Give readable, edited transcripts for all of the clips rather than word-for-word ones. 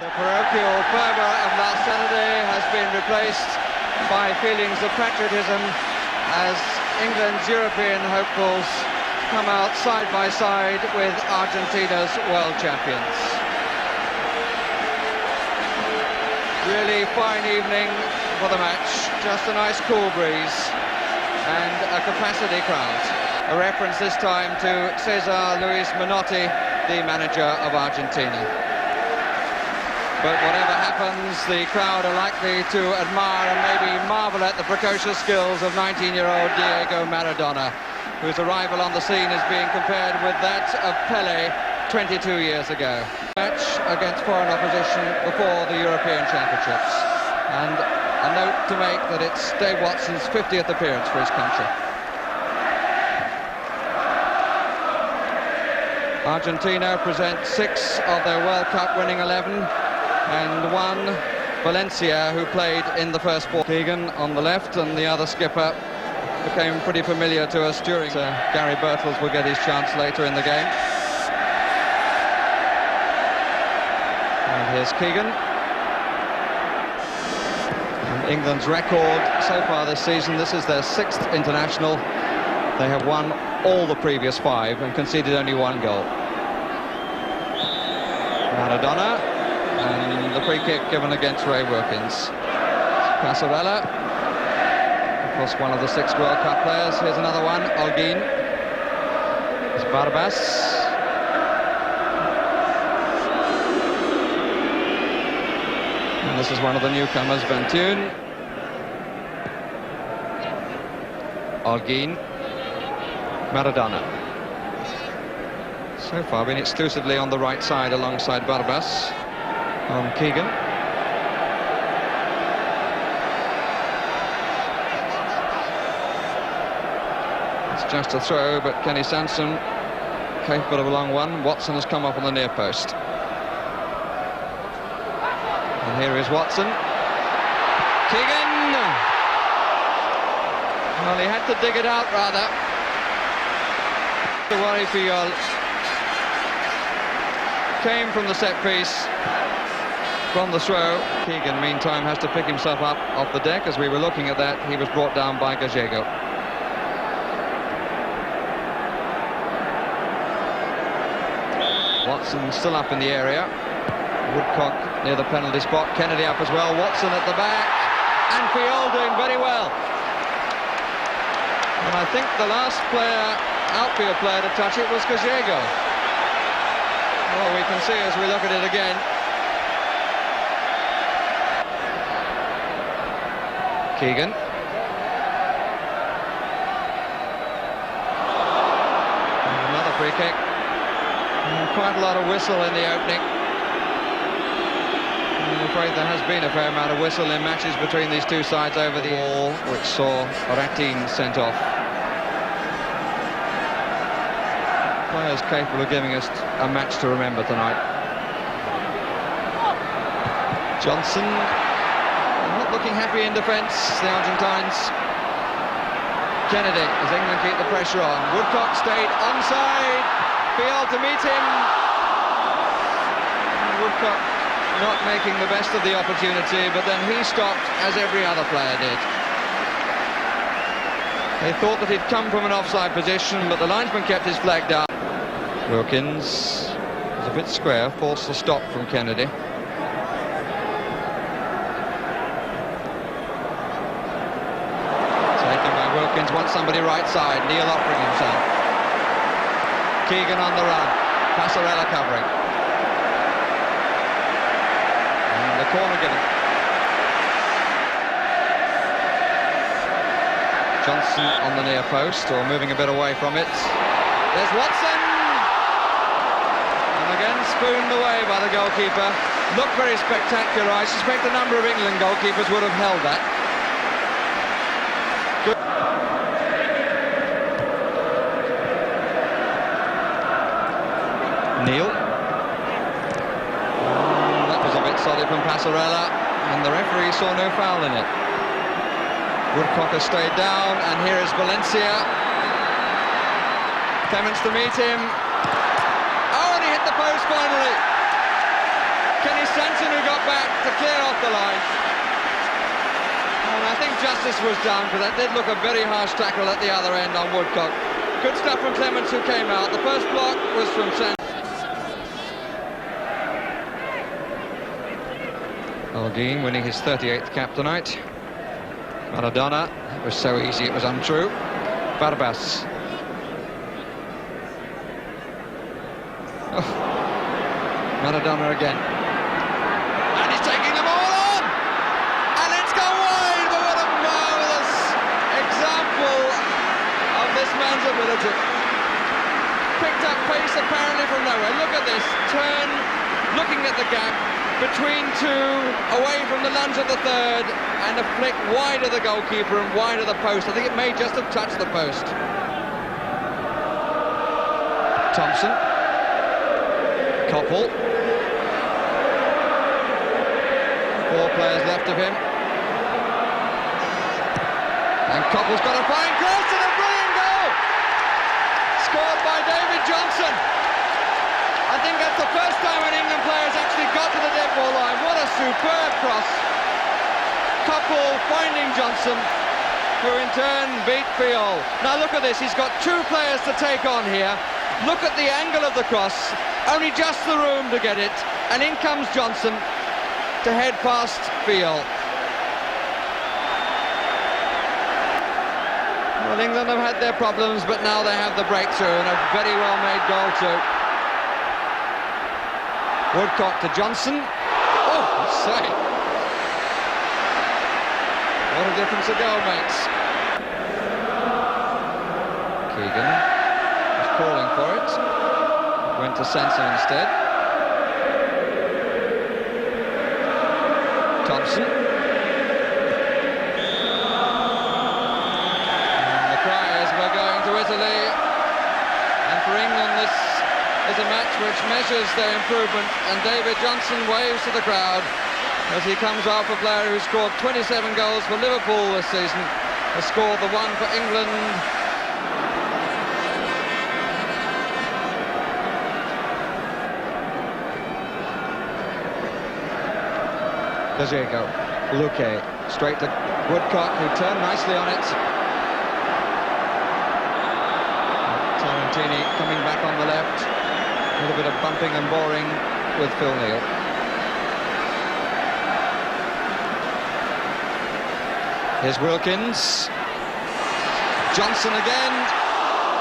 The parochial fervour of last Saturday has been replaced by feelings of patriotism as England's European hopefuls come out side by side with Argentina's world champions. Really fine evening for the match, just a nice cool breeze and a capacity crowd. A reference this time to Cesar Luis Menotti, the manager of Argentina. But whatever happens, the crowd are likely to admire and maybe marvel at the precocious skills of 19-year-old Diego Maradona, whose arrival on the scene is being compared with that of Pelé 22 years ago. Match against foreign opposition before the European Championships. And a note to make that it's Dave Watson's 50th appearance for his country. Argentina present 6 of their World Cup winning 11 and 1 Valencia, who played in the first 4. Keegan on the left, and the other skipper became pretty familiar to us during. Garry Birtles will get his chance later in the game. And here's Keegan. And England's record so far this season, this is their 6th international. They have won all the previous 5 and conceded only 1 goal. Maradona, and the free kick given against Wilkins. Passarella, of course one of the 6 World Cup players. Here's another one, Olguin. It's Barbas. And this is one of the newcomers, Ventune. Olguin. Maradona. So far been exclusively on the right side alongside Barbas on Keegan. It's just a throw, but Kenny Sansom capable of a long one. Watson has come up on the near post. And here is Watson. Keegan! Well, he had to dig it out rather. The worry Fillol came from the set piece, from the throw. Keegan, meantime, has to pick himself up off the deck. As we were looking at that, he was brought down by Gallego. Watson still up in the area. Woodcock near the penalty spot. Kennedy up as well. Watson at the back. And Fillol doing very well. And I think the last outfield player to touch it was Gallego. Well, we can see as we look at it again. Keegan. And another free kick. And quite a lot of whistle in the opening. I'm afraid there has been a fair amount of whistle in matches between these two sides over the ball, which saw Ratin sent off. Players capable of giving us a match to remember tonight. Johnson not looking happy in defence, the Argentines. Kennedy, as England keep the pressure on. Woodcock stayed onside. Fillol to meet him. Woodcock not making the best of the opportunity, but then he stopped as every other player did. They thought that he'd come from an offside position, but the linesman kept his flag down. Wilkins was a bit square, forced the stop from Kennedy. Taken by Wilkins, wants somebody right side. Neal offering himself. Keegan on the run. Passarella covering. And the corner given. Johnson on the near post, or moving a bit away from it. There's Watson! And again spooned away by the goalkeeper. Looked very spectacular. I suspect a number of England goalkeepers would have held that. Good. Neal. That was a bit solid from Passarella, and the referee saw no foul in it. Woodcock has stayed down, and here is Valencia. Clemence to meet him. Oh, and he hit the post finally. Kenny Sansom who got back to clear off the line. And I think justice was done, because that did look a very harsh tackle at the other end on Woodcock. Good stuff from Clemence, who came out. The first block was from Sansom. Olguin winning his 38th cap tonight. Maradona, it was so easy it was untrue. Barbas. Oh. Maradona again. And he's taking them all on! And it's gone wide, but what a marvellous example of this man's ability. Picked up pace apparently from nowhere. Look at this, turn, looking at the gap between two, away from the lunge of the third, and a flick wide of the goalkeeper and wide of the post. I think it may just have touched the post. Thompson. Coppell. 4 players left of him. And Coppell's got a fine cross and a brilliant goal! Scored by David Johnson. I think that's the first time an England player has actually got to the dead ball line. What a superb cross. Coppell finding Johnson, who in turn beat Fillol. Now look at this, he's got 2 players to take on here. Look at the angle of the cross, only just the room to get it, and in comes Johnson to head past Fillol. Well, England have had their problems, but now they have the breakthrough, and a very well-made goal too. Woodcock to Johnson. Oh, I say. What a difference a goal makes. Keegan was calling for it. Went to Sansom instead. Thompson. And the cry is, we're going to Italy. And for England, this is a match which measures their improvement, and David Johnson waves to the crowd as he comes off a player who scored 27 goals for Liverpool this season, has scored the one for England. Gallego, Luque, straight to Woodcock, who turned nicely on it. Tarantini coming back on the left. A little bit of bumping and boring with Neal. Here's Wilkins. Johnson again.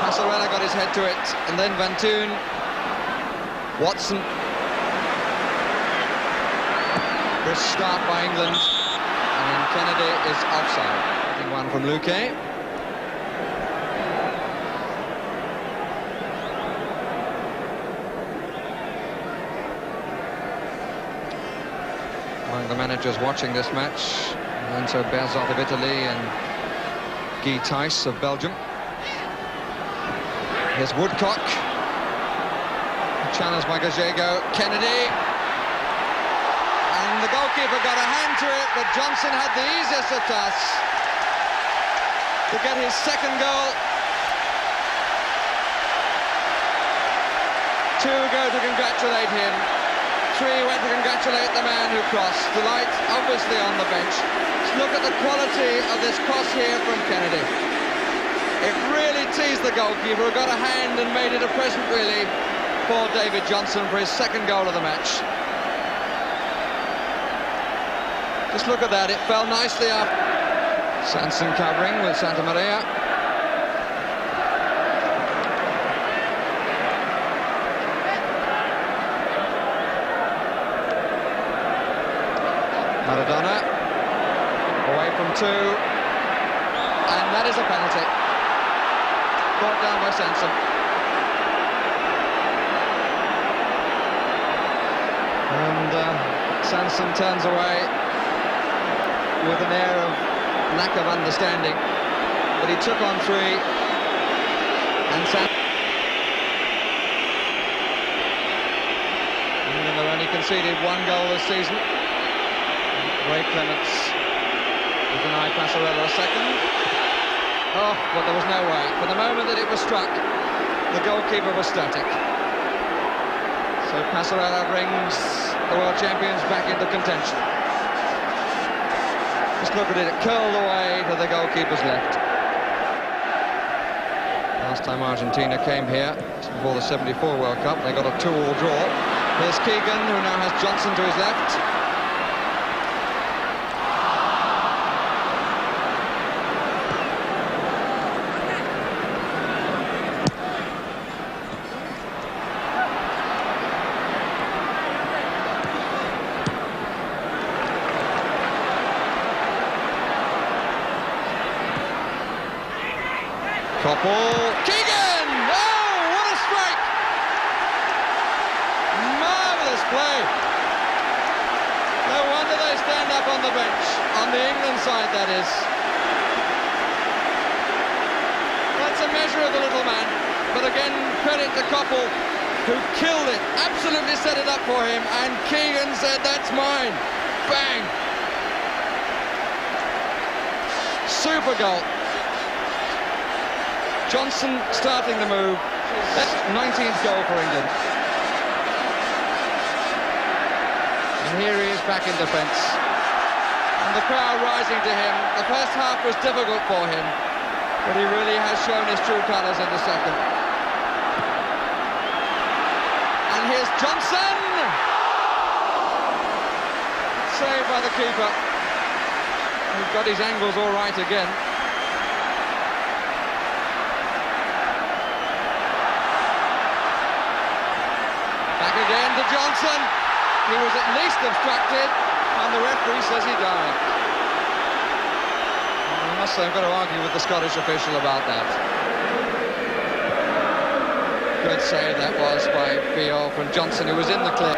Passarella got his head to it. And then Van Toon. Watson. This start by England. And Kennedy is offside. Getting one from Luque. Among the managers watching this match, Alberto of Italy and Guy Thys of Belgium. Here's Woodcock, challenged by Gallego. Kennedy, and the goalkeeper got a hand to it, but Johnson had the easiest of tasks to get his second goal. 2 go to congratulate him. 3 went to congratulate the man who crossed. Delight obviously on the bench. Let's look at the quality of this cross here from Kennedy. It really teased the goalkeeper, who got a hand and made it a present really for David Johnson for his second goal of the match. Just look at that, it fell nicely up. Sansom covering with Santa Maria. Maradona, away from 2, and that is a penalty. Brought down by Sansom. And Sansom turns away with an air of lack of understanding, but he took on 3, and England have only conceded 1 goal this season. Clemence with an eye Passarella a second. Oh, but there was no way. For the moment that it was struck, the goalkeeper was static. So Passarella brings the world champions back into contention. Just look at it, it curled away to the goalkeeper's left. Last time Argentina came here, before the 74 World Cup, they got a 2-2 draw. Here's Keegan, who now has Johnson to his left. Coppell, Keegan! Oh, what a strike! Marvellous play. No wonder they stand up on the bench, on the England side that is. That's a measure of the little man, but again, credit to Coppell, who killed it, absolutely set it up for him, and Keegan said, that's mine. Bang! Super goal. Johnson starting the move. That's 19th goal for England. And here he is back in defence. And the crowd rising to him. The first half was difficult for him, but he really has shown his true colours in the second. And here's Johnson! Saved by the keeper. He's got his angles all right again. Again to Johnson. He was at least obstructed, and the referee says he died. I must say, I've got to argue with the Scottish official about that. Good save that was by Fillol from Johnson, who was in the clear.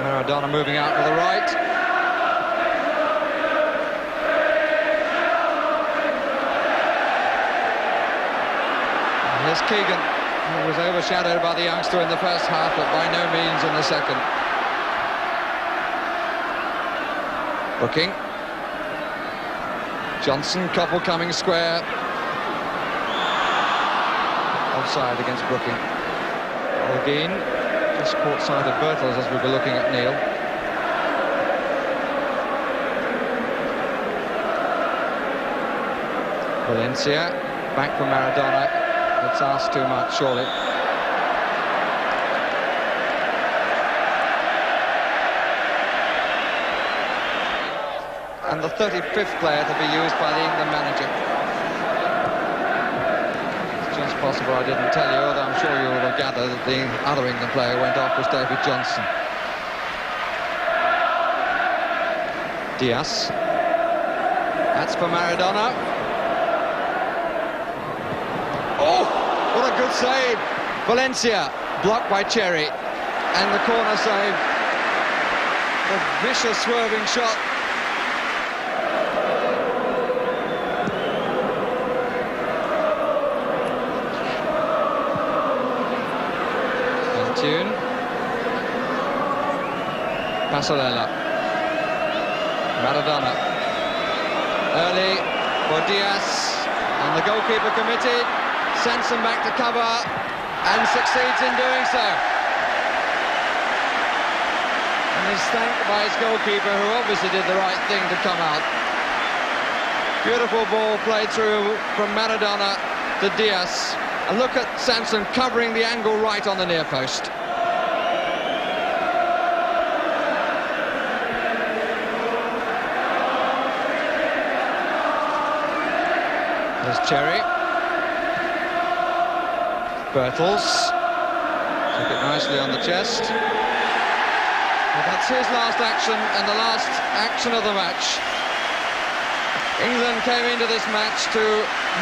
Maradona moving out to the right. And here's Keegan. He was overshadowed by the youngster in the first half, but by no means in the second. Brooking. Johnson, Coppell coming square. Offside against Brooking. Olguin just caught sight of Birtles as we were looking at Neal. Valencia, back from Maradona. It's asked too much, surely. And the 35th player to be used by the England manager. It's just possible I didn't tell you, although I'm sure you will gather that the other England player went off was David Johnson. Diaz. That's for Maradona. Oh, what a good save. Valencia, blocked by Cherry. And the corner save. A vicious swerving shot. In tune. Passarella. Maradona. Early for Diaz. And the goalkeeper committed. Sansom back to cover and succeeds in doing so. And he's thanked by his goalkeeper, who obviously did the right thing to come out. Beautiful ball played through from Maradona to Diaz. And look at Sansom covering the angle right on the near post. There's Cherry. Birtles took it nicely on the chest. But that's his last action and the last action of the match. England came into this match to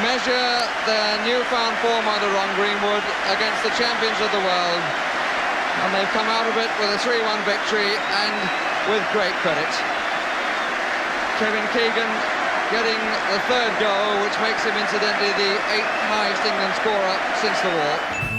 measure their newfound form under Greenwood against the champions of the world, and they've come out of it with a 3-1 victory and with great credit. Keegan getting the third goal, which makes him incidentally the 8th highest England scorer since the war.